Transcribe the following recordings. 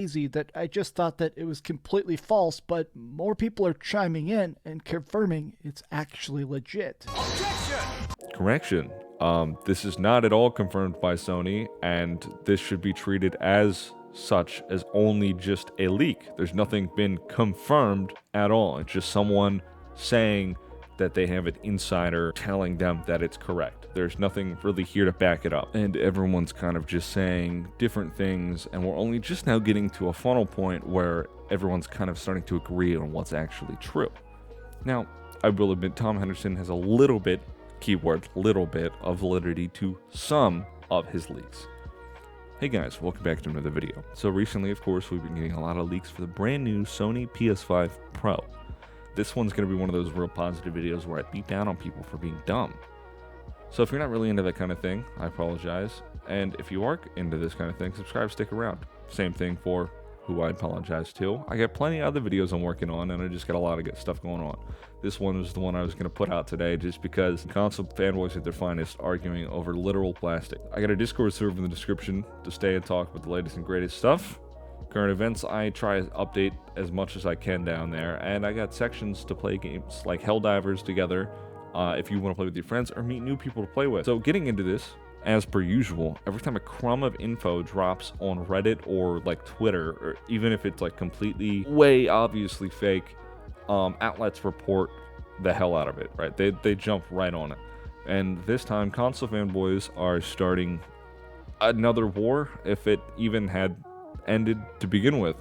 easy that I just thought that it was completely false, but more people are chiming in and confirming it's actually legit. Correction. This is not at all confirmed by Sony, and this should be treated as such as only just a leak. There's nothing been confirmed at all. It's just someone saying that they have an insider telling them that it's correct. There's nothing really here to back it up. And everyone's kind of just saying different things, and we're only just now getting to a funnel point where everyone's kind of starting to agree on what's actually true. Now, I will admit Tom Henderson has a little bit, keyword little bit, of validity to some of his leaks. Hey guys, welcome back to another video. So recently, of course, we've been getting a lot of leaks for the brand new Sony PS5 Pro. This one's going to be one of those real positive videos where I beat down on people for being dumb. So if you're not really into that kind of thing, I apologize. And if you are into this kind of thing, subscribe, stick around. Same thing for who I apologize to. I got plenty of other videos I'm working on, and I just got a lot of good stuff going on. This one was the one I was going to put out today just because console fanboys at their finest arguing over literal plastic. I got a Discord server in the description to stay and talk about the latest and greatest stuff. Current events, I try to update as much as I can down there, and I got sections to play games like Helldivers together if you want to play with your friends or meet new people to play with. So getting into this, as per usual, every time a crumb of info drops on Reddit or like Twitter, or even if it's like completely way obviously fake, outlets report the hell out of it, right? They jump right on it. And this time, console fanboys are starting another war, if it even had ended to begin with.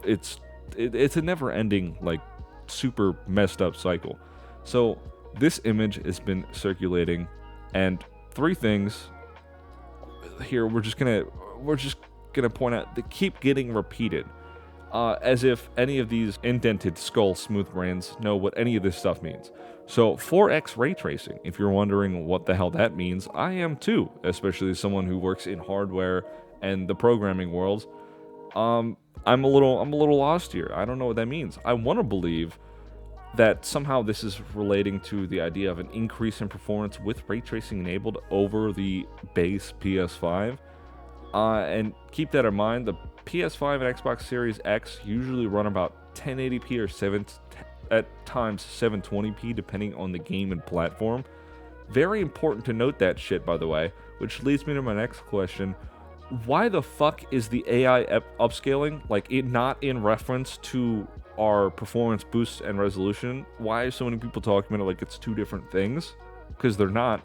It's a never-ending, like, super messed up cycle. So this image has been circulating, and three things here we're just gonna point out that keep getting repeated, as if any of these indented skull smooth brains know what any of this stuff means. So 4x ray tracing, if you're wondering what the hell that means, I am too, especially as someone who works in hardware and the programming world. I'm a little lost here. I don't know what that means. I want to believe that somehow this is relating to the idea of an increase in performance with ray tracing enabled over the base PS5. And keep that in mind, the PS5 and Xbox Series X usually run about 1080p or at times 720p depending on the game and platform. Very important to note that shit, by the way, which leads me to my next question. Why the fuck is the AI upscaling, like, it not in reference to our performance boosts and resolution? Why are so many people talking about it like it's two different things? Because they're not.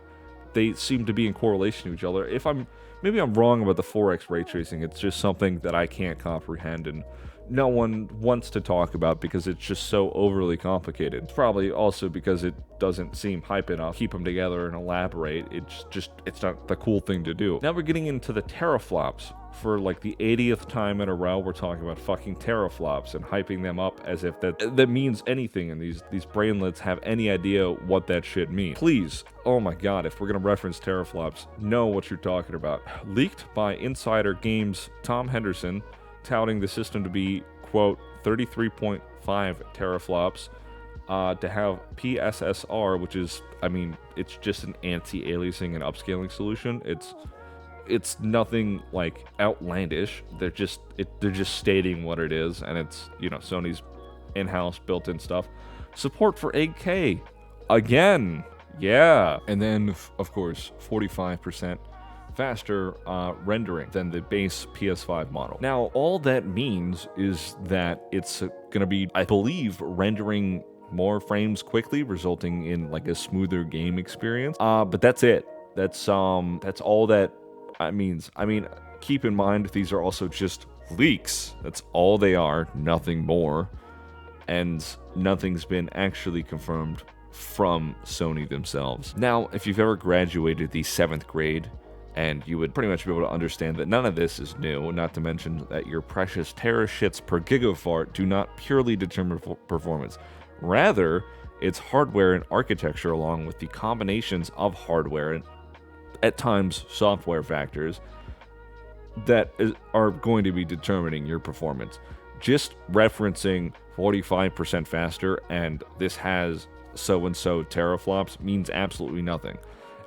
They seem to be in correlation to each other. Maybe I'm wrong about the 4x ray tracing. It's just something that I can't comprehend and no one wants to talk about because it's just so overly complicated. It's probably also because it doesn't seem hype enough. Keep them together and elaborate. It's not the cool thing to do. Now we're getting into the teraflops. For like the 80th time in a row, we're talking about fucking teraflops and hyping them up as if that means anything, and these brainlets have any idea what that shit means. Please, oh my god, if we're gonna reference teraflops, know what you're talking about. Leaked by Insider Games Tom Henderson, touting the system to be, quote, 33.5 teraflops, to have PSSR, which is, it's just an anti-aliasing and upscaling solution. It's nothing like outlandish. They're just stating what it is, and it's, Sony's in-house built-in stuff. Support for 8K again, yeah. And then of course 45% faster rendering than the base PS5 model. Now all that means is that it's gonna be, I believe, rendering more frames quickly, resulting in like a smoother game experience. But that's it. That's all that means. Keep in mind these are also just leaks. That's all they are, nothing more. And nothing's been actually confirmed from Sony themselves. Now, if you've ever graduated the 7th grade, and you would pretty much be able to understand that none of this is new, not to mention that your precious terashits per gigafart do not purely determine performance. Rather, it's hardware and architecture along with the combinations of hardware and at times software factors that are going to be determining your performance. Just referencing 45% faster and this has so-and-so teraflops means absolutely nothing.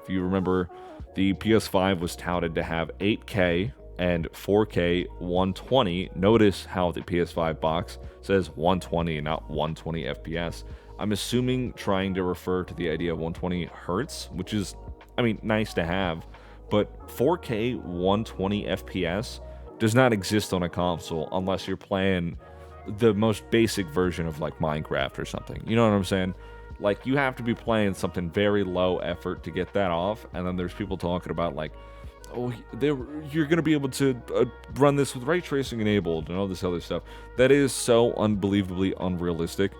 If you remember, the PS5 was touted to have 8K and 4K 120. Notice how the PS5 box says 120 and not 120 FPS. I'm assuming trying to refer to the idea of 120 hertz, which is, I mean, nice to have, but 4K 120 FPS does not exist on a console unless you're playing the most basic version of like Minecraft or something. You know what I'm saying? Like, you have to be playing something very low effort to get that off, and then there's people talking about like, oh, you're going to be able to run this with ray tracing enabled and all this other stuff. That is so unbelievably unrealistic.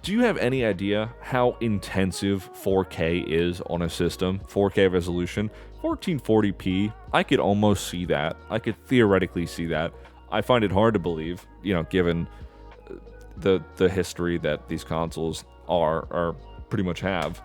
Do you have any idea how intensive 4K is on a system? 4K resolution, 1440p, I could almost see that. I could theoretically see that. I find it hard to believe, you know, given the history that these consoles are pretty much have.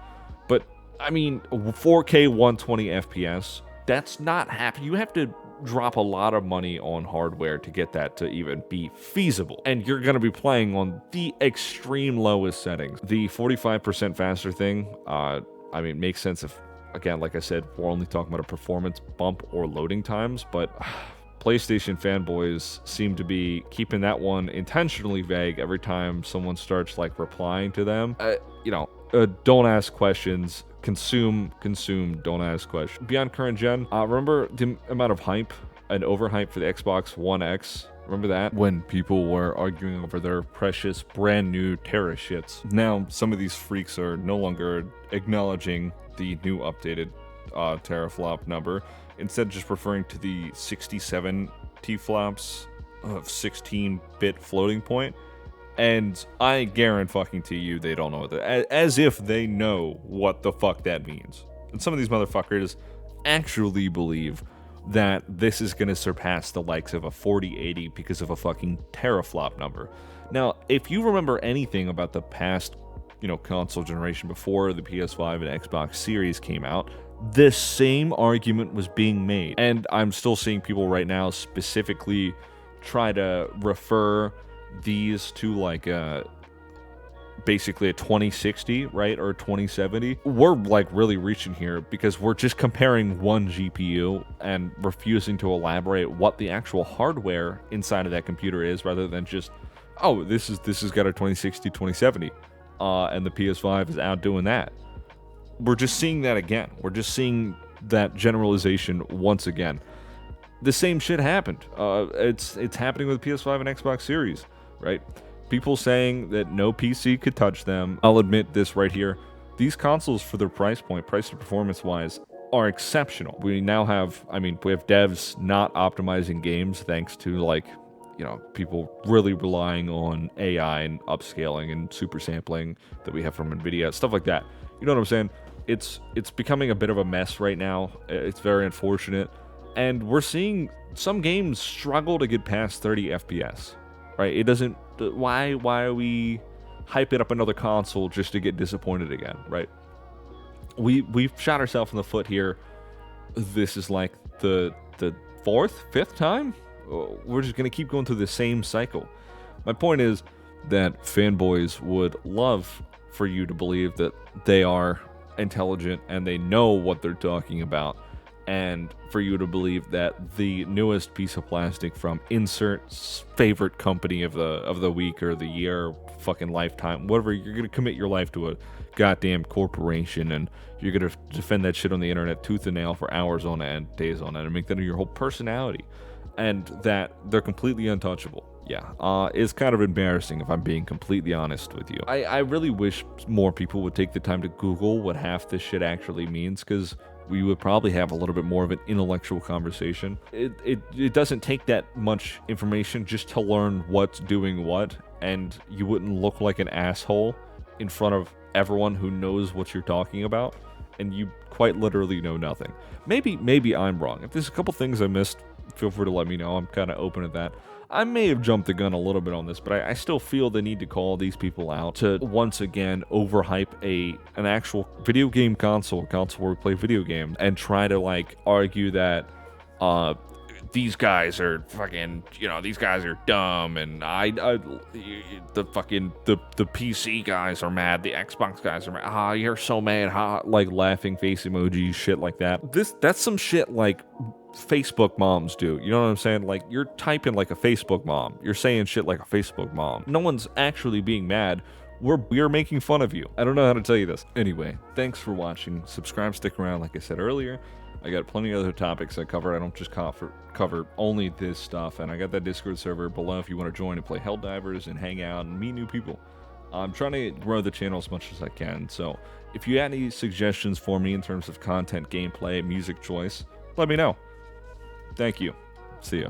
But, I mean, 4K 120 FPS, that's not happening. You have to drop a lot of money on hardware to get that to even be feasible. And you're going to be playing on the extreme lowest settings. The 45% faster thing, I mean, makes sense if, again, like I said, we're only talking about a performance bump or loading times, but PlayStation fanboys seem to be keeping that one intentionally vague every time someone starts like replying to them. Don't ask questions. Consume, don't ask questions. Beyond current gen, remember the amount of hype and overhype for the Xbox One X? Remember that? When people were arguing over their precious brand new Terra shits. Now, some of these freaks are no longer acknowledging the new updated teraflop number, instead just referring to the 67 T-flops of 16-bit floating point. And I guarantee you they don't know what that, as if they know what the fuck that means. And some of these motherfuckers actually believe that this is going to surpass the likes of a 4080 because of a fucking teraflop number. Now, if you remember anything about the past, console generation before the PS5 and Xbox Series came out, the same argument was being made. And I'm still seeing people right now specifically try to refer these to like basically a 2060, right, or a 2070. We're like really reaching here because we're just comparing one GPU and refusing to elaborate what the actual hardware inside of that computer is, rather than just, oh, this has got a 2060 2070 and the PS5 is outdoing that. We're just seeing that again. We're just seeing that generalization once again. The same shit happened. It's happening with PS5 and Xbox Series, right? People saying that no PC could touch them. I'll admit this right here. These consoles, for their price point, price to performance wise, are exceptional. We now have, we have devs not optimizing games thanks to people really relying on AI and upscaling and super sampling that we have from NVIDIA, stuff like that. You know what I'm saying? It's becoming a bit of a mess right now. It's very unfortunate. And we're seeing some games struggle to get past 30 FPS, right? It doesn't, why are we hyping up another console just to get disappointed again, right? We've shot ourselves in the foot here. This is like the fifth time? We're just going to keep going through the same cycle. My point is that fanboys would love for you to believe that they are intelligent and they know what they're talking about, and for you to believe that the newest piece of plastic from insert favorite company of the week or the year or fucking lifetime, whatever, you're going to commit your life to a goddamn corporation and you're going to defend that shit on the internet tooth and nail for hours on end, days on end, and make that your whole personality, and that they're completely untouchable. Yeah, it's kind of embarrassing if I'm being completely honest with you. I really wish more people would take the time to Google what half this shit actually means, because we would probably have a little bit more of an intellectual conversation. It doesn't take that much information just to learn what's doing what, and you wouldn't look like an asshole in front of everyone who knows what you're talking about, and you quite literally know nothing. Maybe I'm wrong. If there's a couple things I missed, feel free to let me know. I'm kind of open to that. I may have jumped the gun a little bit on this, but I still feel the need to call these people out to once again overhype an actual video game console where we play video games, and try to argue that these guys are fucking, these guys are dumb, and the PC guys are mad, the Xbox guys are mad, you're so mad, laughing face emojis, shit like that. That's some shit Facebook moms do. You know what I'm saying? Like, you're typing like a Facebook mom. You're saying shit like a Facebook mom. No one's actually being mad. We're making fun of you. I don't know how to tell you this. Anyway, thanks for watching. Subscribe, stick around. Like I said earlier, I got plenty of other topics I cover. I don't just cover only this stuff. And I got that Discord server below if you want to join and play Helldivers and hang out and meet new people. I'm trying to grow the channel as much as I can. So if you had any suggestions for me in terms of content, gameplay, music choice, let me know. Thank you. See ya.